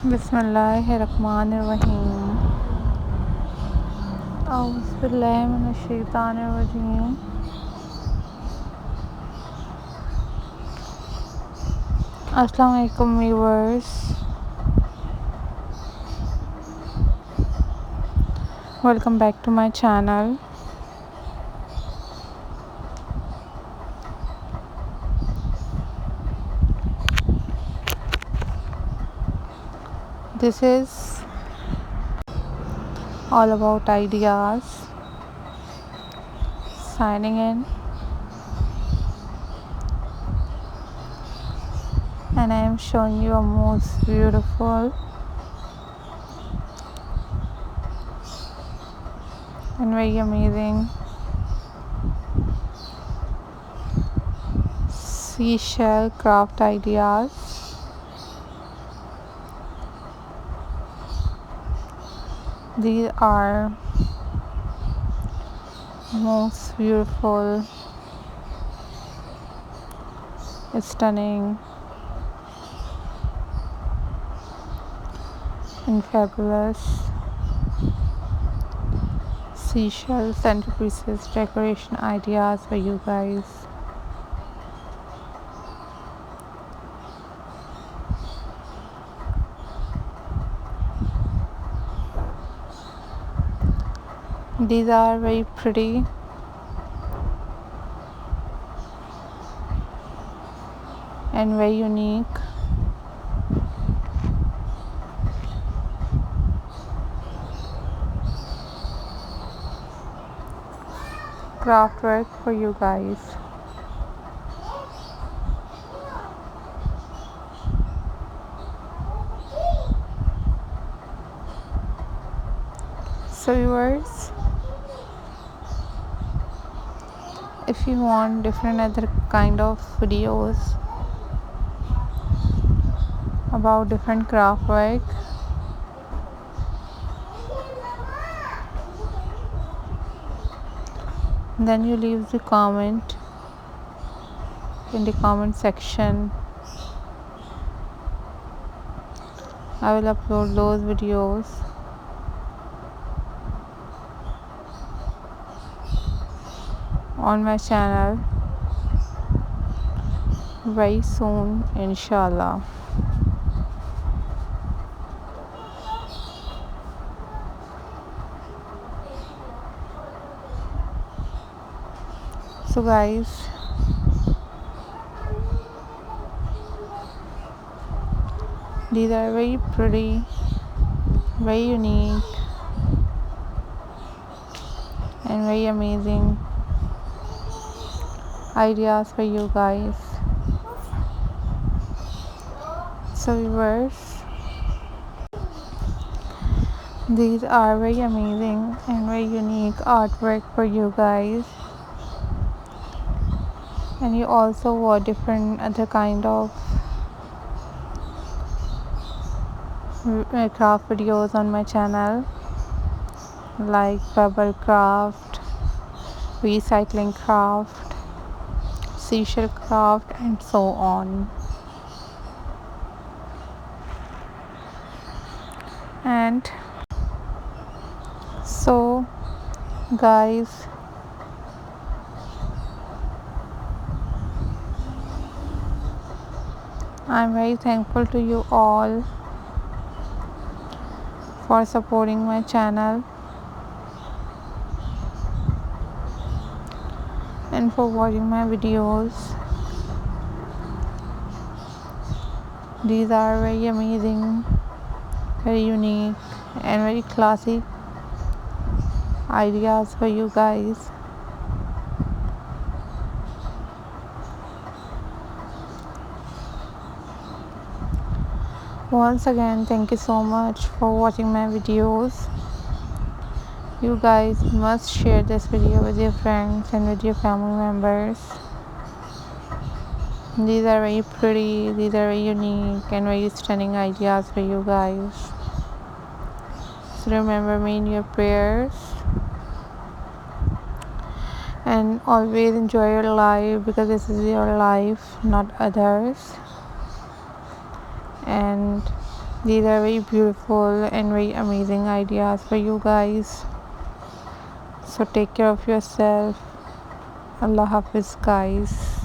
बिस्मिल्लाहिर्रहमानिर्रहीम। औज़ुबिल्लाहि मिनश्शैतानिर्रजीम। अस्सलाम वालेकुम viewers, welcome back to my channel. This is all about ideas. Signing in, and I am showing you a most beautiful and very amazing seashell craft ideas. These are most beautiful, stunning, and fabulous seashell centerpieces decoration ideas for you guys. These are very pretty and very unique. Craft work for you guys. So viewers, if you want different other kind of videos about different craft work, then you leave the comment in the comment section. I will upload those videos on my channel very soon, inshallah. So guys, these are very pretty, very unique, and very amazing ideas for you guys. So viewers, these are very amazing and very unique artwork for you guys. And you also watch different other kind of craft videos on my channel, like bubble craft, recycling craft, seashell craft, and so on. And so guys, I'm very thankful to you all for supporting my channel and for watching my videos. These are very amazing, very unique, and very classic ideas for you guys. Once again, thank you so much for watching my videos. You guys must share this video with your friends and with your family members. These are very pretty, these are very unique and very stunning ideas for you guys. So remember me in your prayers, and always enjoy your life, because this is your life, not others. And These are very beautiful and very amazing ideas for you guys. So take care of yourself. Allah Hafiz, guys.